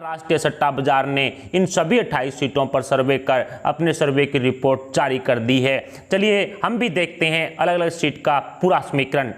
राष्ट्रीय सट्टा बाजार ने इन सभी 28 सीटों पर सर्वे कर अपने सर्वे की रिपोर्ट जारी कर दी है। चलिए हम भी देखते हैं अलग अलग सीट का पूरा समीकरण।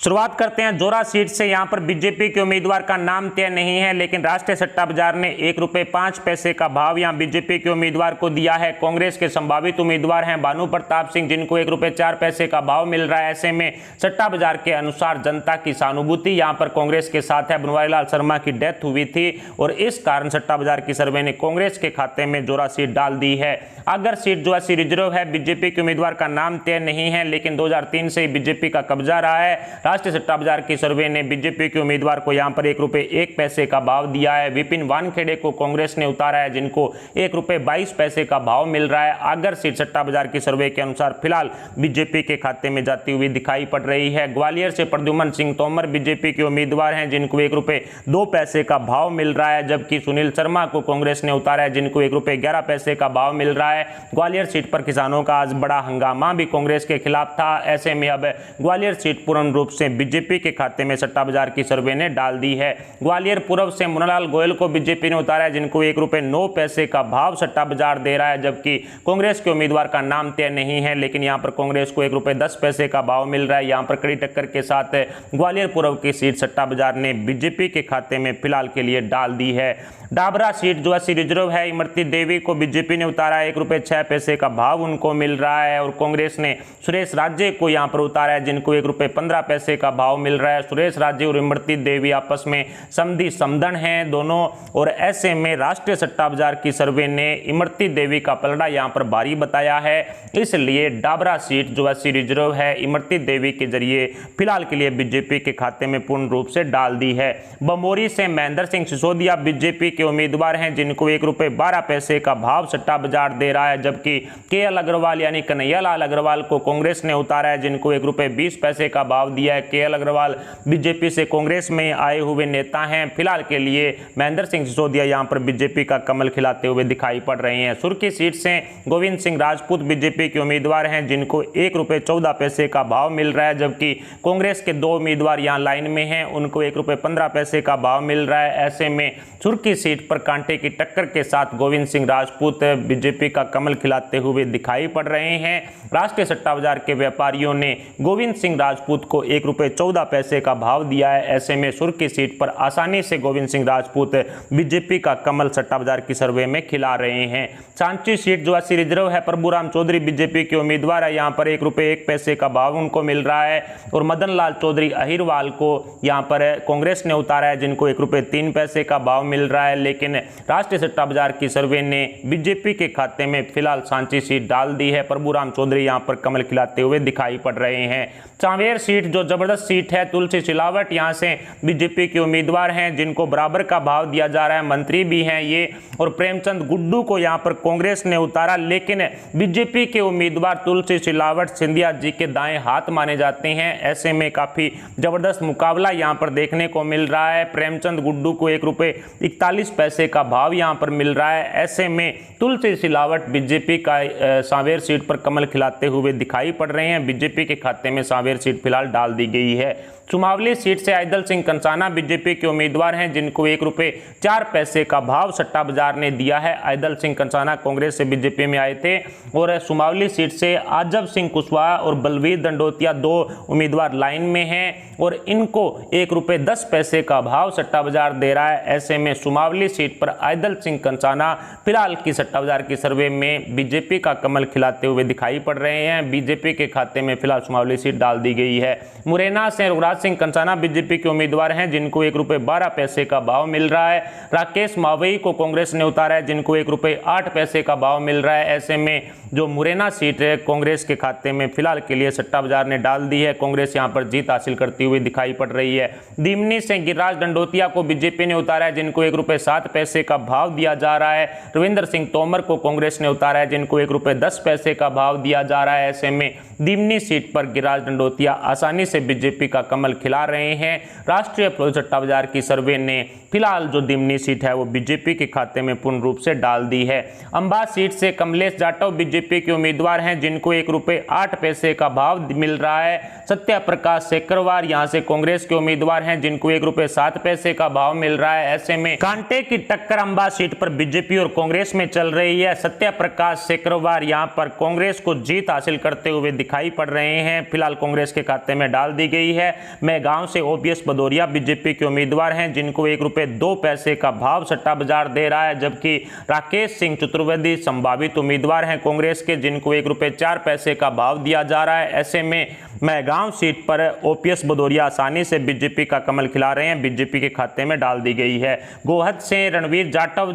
शुरुआत करते हैं जोरा सीट से। यहां पर बीजेपी के उम्मीदवार का नाम तय नहीं है, लेकिन राष्ट्रीय सट्टा बाजार ने ₹1.05 का भाव यहां बीजेपी के उम्मीदवार को दिया है। कांग्रेस के संभावित उम्मीदवार हैं भानु प्रताप सिंह, जिनको ₹1.04 का भाव मिल रहा है। ऐसे में सट्टा बाजार के अनुसार जनता की सहानुभूति यहां पर कांग्रेस के साथ है। बनवारीलाल शर्मा की डेथ हुई थी और इस कारण सट्टा बाजार की सर्वे ने कांग्रेस के खाते में जोरा सीट डाल दी है। अगर सीट जो है रिजर्व है, बीजेपी के उम्मीदवार का नाम तय नहीं है, लेकिन 2003 से ही बीजेपी का कब्जा रहा है। राष्ट्रीय सट्टा बाजार की सर्वे ने बीजेपी के उम्मीदवार को यहां पर ₹1.01 का भाव दिया है। विपिन वानखेड़े को कांग्रेस ने उतारा है, जिनको ₹1.22 का भाव मिल रहा है। अगर सीट सट्टा बाजार की सर्वे के अनुसार फिलहाल बीजेपी के खाते में जाती हुई दिखाई पड़ रही है। ग्वालियर से प्रद्युमन सिंह तोमर बीजेपी के उम्मीदवार हैं, जिनको ₹1.02 का भाव मिल रहा है, जबकि सुनील शर्मा को कांग्रेस ने उतारा है, जिनको ₹1.11 का भाव मिल रहा है। ग्वालियर सीट पर किसानों का आज बड़ा हंगामा भी कांग्रेस के खिलाफ था। ऐसे में अब ग्वालियर सीट पूर्ण रूप से बीजेपी के खाते में सट्टा बाजार की सर्वे ने डाल दी है। ग्वालियर पूर्व से मुन्नालाल गोयल को बीजेपी ने उतारा है, जिनको ₹1.09 का भाव सट्टा बाजार दे रहा है, जबकि कांग्रेस के उम्मीदवार का नाम तय नहीं है, लेकिन यहां पर कांग्रेस को ₹1.10 का भाव मिल रहा है। यहां पर कड़ी टक्कर के साथ ग्वालियर पूर्व की सीट सट्टा बाजार ने बीजेपी के खाते में फिलहाल के लिए डाल दी है। डाबरा सीट जो है रिजर्व है। इमरती देवी को बीजेपी ने उतारा है, ₹1.06 का भाव उनको मिल रहा है और कांग्रेस ने सुरेश राज्य को यहां पर उतारा है, जिनको ₹1.15 का भाव मिल रहा है। सुरेश राज्य और इमरती देवी आपस में समधी समधन हैं दोनों, और ऐसे में राष्ट्रीय सट्टा बाजार की सर्वे ने इमरती देवी का पलड़ा यहां पर भारी बताया है। इसलिए डाबरा सीट जो है रिजर्व है, इमरती देवी के जरिए फिलहाल के लिए बीजेपी के खाते में पूर्ण रूप से डाल दी है। बमोरी से महेंद्र सिंह सिसोदिया बीजेपी के उम्मीदवार हैं, जिनको ₹1.12 का भाव सट्टा बाजार दे रहा है, जबकि केएल अग्रवाल यानी कन्हैयालाल अग्रवाल को कांग्रेस ने उतारा है, जिनको ₹1.20 का भाव दिया है। केएल अग्रवाल बीजेपी से कांग्रेस में आए हुए नेता हैं। फिलहाल के लिए महेंद्र सिंह सिसोदिया यहां पर बीजेपी का कमल खिलाते हुए दिखाई पड़ रहे हैं। सुर्खी सीट से गोविंद सिंह राजपूत बीजेपी के उम्मीदवार हैं, जिनको ₹1.14 का भाव मिल रहा है, जबकि कांग्रेस के 2 उम्मीदवार यहां लाइन में हैं, उनको ₹1.15 का भाव मिल रहा है। ऐसे में सुर्खी सीट पर कांटे की टक्कर के साथ गोविंद सिंह राजपूत बीजेपी का कमल खिलाते हुए दिखाई पड़ रहे हैं। राष्ट्रीय सट्टा बाजार के व्यापारियों ने गोविंद सिंह राजपूत को ₹1.14 का भाव दिया है। ऐसे में सुर्खी सीट पर आसानी से गोविंद सिंह राजपूत बीजेपी का कमल सट्टा बाजार की सर्वे में खिला रहे हैं। सांची सीट जो है रिजर्व है। प्रभुराम चौधरी बीजेपी के उम्मीदवार है, यहां पर ₹1.01 का भाव उनको मिल रहा है, और मदन लाल चौधरी अहिरवाल को यहां पर कांग्रेस ने उतारा है, जिनको ₹1.03 का भाव मिल रहा है। लेकिन राष्ट्रीय सट्टा बाजार की सर्वे ने बीजेपी के खाते में फिलहाल सांची सीट डाल दी है। प्रभुराम चौधरी यहां पर कमल खिलाते हुए दिखाई पड़ रहे हैं। सांवेर सीट जो जबरदस्त सीट है, तुलसी सिलावट यहां से बीजेपी के उम्मीदवार हैं, जिनको बराबर का भाव दिया जा रहा है, मंत्री भी हैं ये, और प्रेमचंद गुड्डू को यहां पर कांग्रेस ने उतारा। लेकिन बीजेपी के उम्मीदवार तुलसी सिलावट सिंधिया जी के दाएं हाथ माने जाते हैं। ऐसे में काफी जबरदस्त मुकाबला यहां पर देखने को मिल रहा है। प्रेमचंद गुड्डू को ₹1.41 का भाव यहां पर मिल रहा है। ऐसे में तुलसी सिलावट बीजेपी का सांवेर सीट पर कमल खिलाते हुए दिखाई पड़ रहे हैं। बीजेपी के खाते में सांवेर सीट फिलहाल डाल दी गई है। सुमावली सीट से आइदल सिंह कंसाना बीजेपी के उम्मीदवार हैं, जिनको ₹1.04 का भाव सट्टा बाजार ने दिया है। आइदल सिंह कंसाना कांग्रेस से बीजेपी में आए थे, और सुमावली सीट से आजब सिंह कुशवाहा और बलवीर दंडोतिया 2 उम्मीदवार लाइन में हैं, और इनको ₹1.10 का भाव सट्टा बाजार दे रहा है। ऐसे में सुमावली सीट पर आइदल सिंह कंसाना फिलहाल की सट्टा बाजार की सर्वे में बीजेपी का कमल खिलाते हुए दिखाई पड़ रहे हैं। बीजेपी के खाते में फिलहाल सुमावली सीट डाल दी गई है। मुरैना से रघुराज सिंह कंसाना बीजेपी के उम्मीदवार हैं, जिनको ₹1.12 का भाव मिल रहा है। राकेश मावई को कांग्रेस ने उतारा है, जिनको ₹1.08 का भाव मिल रहा है। ऐसे में जो मुरैना सीट है कांग्रेस के खाते में फिलहाल के लिए सट्टा बाजार ने डाल दी है। कांग्रेस यहां पर जीत हासिल करती हुई दिखाई पड़ रही है। दीमनी से गिरिराज दंडोतिया को बीजेपी ने उतारा है, जिनको ₹1.07 का भाव दिया जा रहा है। रविंद्र सिंह तोमर को कांग्रेस ने उतारा है, जिनको ₹1.10 का भाव दिया जा रहा है। ऐसे में दिमनी सीट पर गिरिराज दंडोतिया आसानी से बीजेपी का कमल खिला रहे हैं। राष्ट्रीय सट्टा बाजार की सर्वे ने फिलहाल जो दिमनी सीट है वो बीजेपी के खाते में पूर्ण रूप से डाल दी है। अंबा सीट से कमलेश जाटव बीजेपी के उम्मीदवार हैं, जिनको ₹1.08 का भाव मिल रहा है। सत्या प्रकाश सेकरवार यहां से कांग्रेस के उम्मीदवार हैं, जिनको ₹1.07 का भाव मिल रहा है। ऐसे में कांटे की टक्कर अंबा सीट पर बीजेपी और कांग्रेस में चल रही है। सत्या प्रकाश सेकरवार यहां पर कांग्रेस को जीत हासिल करते हुए दिखाई पड़ रहे हैं। फिलहाल कांग्रेस के खाते में डाल दी गई है। मैगांव से ओपीएस भदौरिया बीजेपी के उम्मीदवार हैं, जिनको ₹1.02 का भाव सट्टा बाजार दे रहा है। जबकि राकेश सिंह चतुर्वेदी संभावित उम्मीदवार हैं कांग्रेस के, जिनको ₹1.04 का भाव दिया जा रहा है। ऐसे में मैगांव सीट पर ओपीएस भदौरिया आसानी से बीजेपी का कमल खिला रहे हैं, बीजेपी के खाते में डाल दी गई है। गोहद से रणवीर जाटव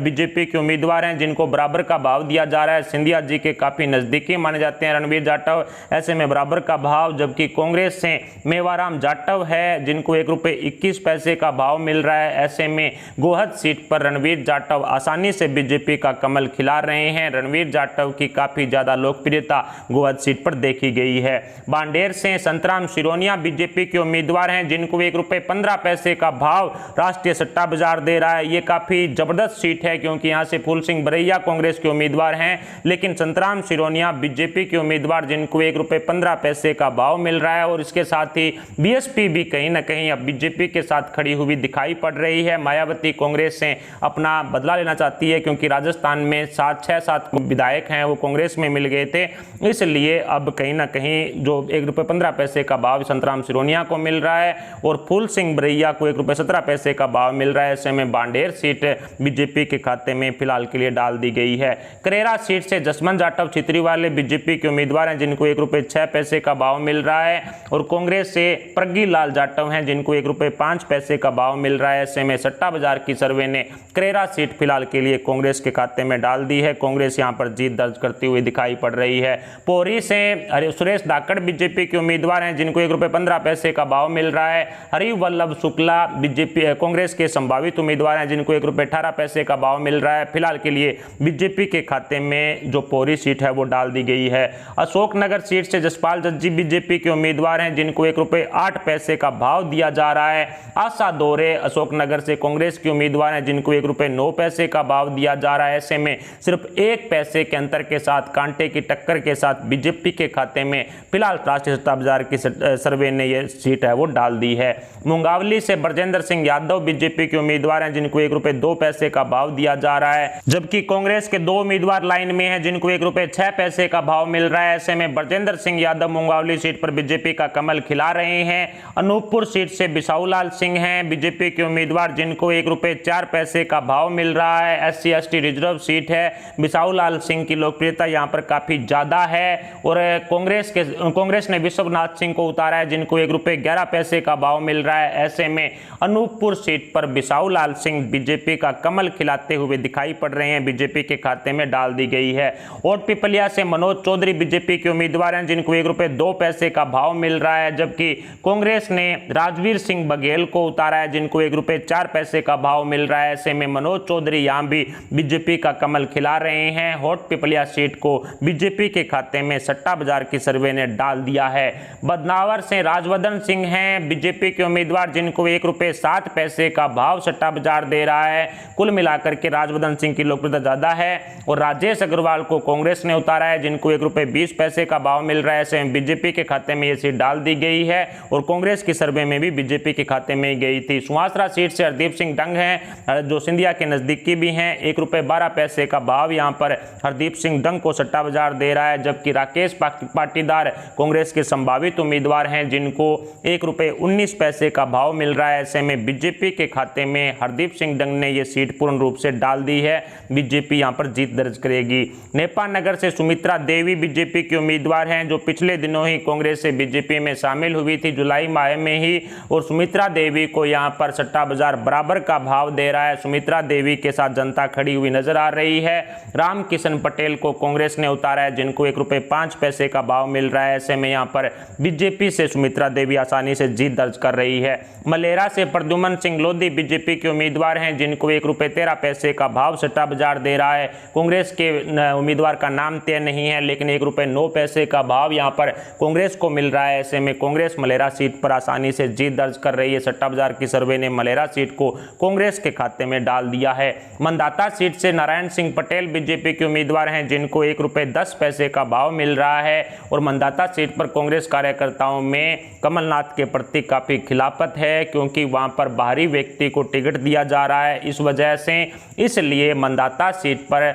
बीजेपी के उम्मीदवार हैं, जिनको बराबर का भाव दिया जा रहा है। सिंधिया जी के काफी नजदीकी माने जाते हैं रणवीर जाटव, ऐसे में बराबर का भाव। जबकि कांग्रेस से मेवाराम जाटव है, जिनको ₹1.21 का भाव मिल रहा है। ऐसे में गोहद सीट पर रणवीर जाटव आसानी से बीजेपी का कमल खिला रहे हैं। रणवीर जाटव की काफी ज्यादा लोकप्रियता गोहद सीट पर देखी गई है। बांडेर से संतराम सिरोनिया बीजेपी के उम्मीदवार हैं, जिनको ₹1.15 का भाव राष्ट्रीय सट्टा बाजार दे रहा है। ये काफी जबरदस्त सीट है, क्योंकि यहां से फूल सिंह बरैया कांग्रेस के उम्मीदवार हैं, लेकिन संतराम सिरोनिया बीजेपी के उम्मीदवार, जिनको ₹1.15 का भाव मिल रहा है। और इसके साथ ही बीएसपी भी कहीं ना कहीं अब बीजेपी के साथ खड़ी हुई दिखाई पड़ रही है। मायावती कांग्रेस से अपना बदला लेना चाहती है, क्योंकि राजस्थान में 6-7 विधायक हैं वो कांग्रेस में मिल गए थे, इसलिए अब कहीं ना कहीं जो ₹1.15 का भाव संतराम सिरोनिया को मिल रहा है और फूल सिंह बरैया को ₹1.17 का भाव मिल रहा है। ऐसे में बांडेर सीट बीजेपी के खाते में फिलहाल के लिए डाल दी गई है। करेरा सीट से जसवंत जाटव छितरी वाले बीजेपी के उम्मीदवार हैं, जिनको ₹1.06 का भाव मिल रहा है। और कांग्रेस से प्रज्ञी लाल जाटव हैं, जिनको ₹1.05 का भाव मिल रहा है। ऐसे में सट्टा बाजार की सर्वे ने करेरा सीट फिलहाल के लिए कांग्रेस के खाते में डाल दी है। कांग्रेस यहां पर जीत दर्ज करती हुई दिखाई पड़ रही है। पोरी से सुरेश धाकड़ बीजेपी के उम्मीदवार हैं, जिनको ₹1.15 का भाव मिल रहा है। हरिव वल्लभ शुक्ला बीजेपी कांग्रेस के संभावित उम्मीदवार हैं, जिनको ₹1.18 का भाव मिल रहा है। फिलहाल के लिए बीजेपी के खाते में जो पोरी सीट है वो डाल दी गई है। अशोकनगर सीट से जसपाल जज्जी बीजेपी के उम्मीदवार हैं, जिनको ₹1.08 का भाव दिया जा रहा है। आशा दोरे अशोकनगर से कांग्रेस के उम्मीदवार हैं, जिनको ₹1.09 का भाव दिया जा रहा है। ऐसे में सिर्फ 1 पैसे के अंतर के साथ, कांटे की टक्कर के साथ बीजेपी के खाते में फिलहाल राष्ट्रीय सट्टा बाजार की सर्वे ने यह सीट है वो डाल दी है। मुंगावली से ब्रजेंद्र सिंह यादव बीजेपी के उम्मीदवार हैं, जिनको ₹1.02 का भाव दिया जा रहा है। जबकि कांग्रेस के 2 उम्मीदवार लाइन में हैं, जिनको ₹1.06 का भाव मिल रहा है। ऐसे में ब्रजेंद्र सिंह यादव मुंगावली सीट पर बीजेपी का कमल खिला रहे हैं। अनूपपुर सीट से बिसाऊलाल सिंह हैं बीजेपी के उम्मीदवार, जिनको ₹1.04 का भाव मिल रहा है। SC/ST रिजर्व सीट है। बिसाऊलाल सिंह की लोकप्रियता यहां पर काफी ज्यादा है। और कांग्रेस ने विश्वनाथ सिंह को उतारा है, जिनको ₹1.11 का भाव मिल रहा है। ऐसे में अनूपपुर सीट पर बिसाऊलाल सिंह बीजेपी का कमल खिलाते हुए दिखाई पड़ रहे हैं, बीजेपी के खाते में डाल दी गई है। ओट पिपलिया से मनोज चौधरी बीजेपी के उम्मीदवार हैं, जिनको ₹1.02 का भाव मिल रहा है। जबकि कांग्रेस ने राजवीर सिंह बघेल को उतारा है, जिनको ₹1.04 का भाव मिल रहा है। ऐसे में मनोज चौधरी यहां भी बीजेपी का कमल खिला रहे हैं। होट पिपलिया सीट को बीजेपी के खाते में सट्टा बाजार की सर्वे ने डाल दिया है। बदनावर से राजवर्धन सिंह हैं बीजेपी के उम्मीदवार, जिनको ₹1.07 का भाव सट्टा बाजार दे रहा है। कुल मिलाकर के राजवर्धन सिंह की लोकप्रियता ज्यादा है। और राजेश अग्रवाल को कांग्रेस ने उतारा है, जिनको ₹1.20 का भाव मिल रहा है। ऐसे में बीजेपी के खाते में यह सीट डाल दी गई है और कांग्रेस की सर्वे में भी बीजेपी के खाते में गई थी। सुहासरा सीट से हरदीप सिंह डंग हैं, जो सिंधिया के नजदीकी भी हैं। ₹1.12 का भाव यहां पर हरदीप सिंह डंग को सट्टा बाजार दे रहा है। जबकि राकेश पाटीदार कांग्रेस के संभावित उम्मीदवार हैं, जिनको ₹1.19 का भाव मिल रहा है। ऐसे में बीजेपी के खाते में हरदीप सिंह डंग ने यह सीट पूर्ण रूप से डाल दी है। बीजेपी यहां पर जीत दर्ज करेगी। नेपाल नगर से सुमित्रा देवी बीजेपी के उम्मीदवार हैं, जो पिछले दिनों ही कांग्रेस से बीजेपी में शामिल हुई थी, जुलाई माह में ही। और सुमित्रा देवी को यहां पर सट्टा बाजार बराबर का भाव दे रहा है। सुमित्रा देवी के साथ जनता खड़ी हुई नजर आ रही है। रामकिशन पटेल को कांग्रेस ने उतारा है, जिनको ₹1.05 का भाव मिल रहा है। ऐसे में यहां पर बीजेपी से सुमित्रा देवी आसानी से जीत दर्ज कर रही है। मलेरा से प्रद्युमन सिंह लोधी बीजेपी के उम्मीदवार हैं, जिनको ₹1.13 का भाव सट्टा बाजार दे रहा है। कांग्रेस के उम्मीदवार का नाम तय नहीं है, लेकिन ₹1.09 पैसे का भाव यहाँ पर कांग्रेस को मिल रहा है। ऐसे में कांग्रेस मलेरा सीट पर आसानी से जीत दर्ज कर रही है। सट्टा बाजार की सर्वे ने मलेरा सीट को कांग्रेस के खाते में डाल दिया है। मंदाता सीट से नारायण सिंह पटेल बीजेपी के उम्मीदवार हैं, जिनको ₹1.10 का भाव मिल रहा है और मंदाता सीट पर कांग्रेस कार्यकर्ताओं में कमलनाथ के प्रति काफी खिलाफत है, क्योंकि वहां पर बाहरी व्यक्ति को टिकट दिया जा रहा है। इस वजह से इसलिए मंदाता सीट पर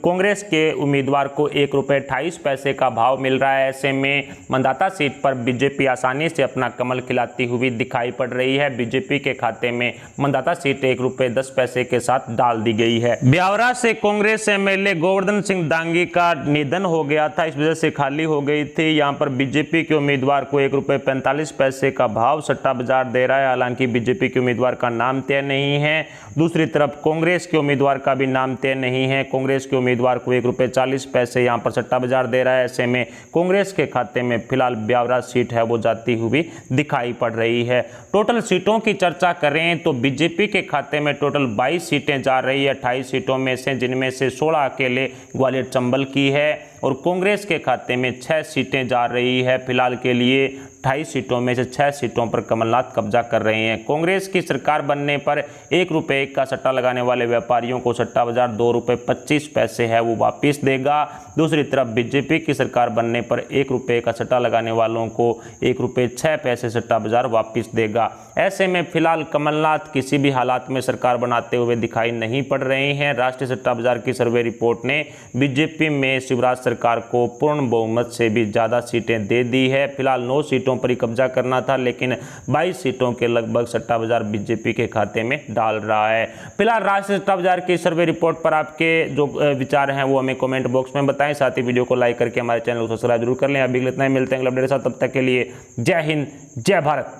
कांग्रेस के उम्मीदवार को ₹1.28 का भाव मिल रहा है। ऐसे में मंदाता सीट पर बीजेपी आसानी से अपना कमल खिलाती हुई दिखाई पड़ रही है। बीजेपी के खाते में मंदाता सीट ₹1.10 के साथ डाल दी गई है। ब्यावरा से कांग्रेस एमएलए गोवर्धन सिंह दांगी का निधन हो गया था, इस वजह से खाली हो गई थी। यहां पर बीजेपी के उम्मीदवार को ₹1.45 का भाव सट्टा बाजार दे रहा है। हालांकि बीजेपी के उम्मीदवार का नाम तय नहीं है। दूसरी तरफ कांग्रेस के उम्मीदवार का भी नाम तय नहीं है। कांग्रेस के उम्मीदवार को ₹1.40 यहां पर सट्टा बाजार दे रहा है। ऐसे में कांग्रेस के खाते में फिलहाल ब्यावरा सीट है वो जाती हुई दिखाई पड़ रही है। टोटल सीटों की चर्चा करें तो बीजेपी के खाते में टोटल 22 सीटें जा रही है 28 सीटों में से, जिनमें से 16 अकेले ग्वालियर चंबल की है और कांग्रेस के खाते में 6 सीटें जा रही है। फिलहाल के लिए 28 सीटों में से 6 सीटों पर कमलनाथ कब्जा कर रहे हैं। कांग्रेस की सरकार बनने पर ₹1 का सट्टा लगाने वाले व्यापारियों को सट्टा बाजार ₹2.25 है वो वापस देगा। दूसरी तरफ बीजेपी की सरकार बनने पर ₹1 का सट्टा लगाने वालों को ₹1.06 सट्टा बाजार वापस देगा। ऐसे में फिलहाल कमलनाथ किसी भी हालात में सरकार बनाते हुए दिखाई नहीं पड़ रहे हैं। राष्ट्रीय सट्टा बाजार की सर्वे रिपोर्ट ने बीजेपी में शिवराज सरकार को पूर्ण बहुमत से भी ज़्यादा सीटें दे दी है। फिलहाल 9 सीटों पर ही कब्जा करना था, लेकिन 22 सीटों के लगभग सट्टा बाजार बीजेपी के खाते में डाल रहा है। फिलहाल राष्ट्रीय सट्टा बाजार की सर्वे रिपोर्ट पर आपके जो विचार हैं वो हमें कमेंट बॉक्स में बताएं। साथ ही वीडियो को लाइक करके हमारे चैनल को सब्सक्राइब जरूर कर लें। अभी इतना ही, मिलते हैं अगले अपडेट के साथ, तब तक के लिए जय हिंद जय भारत।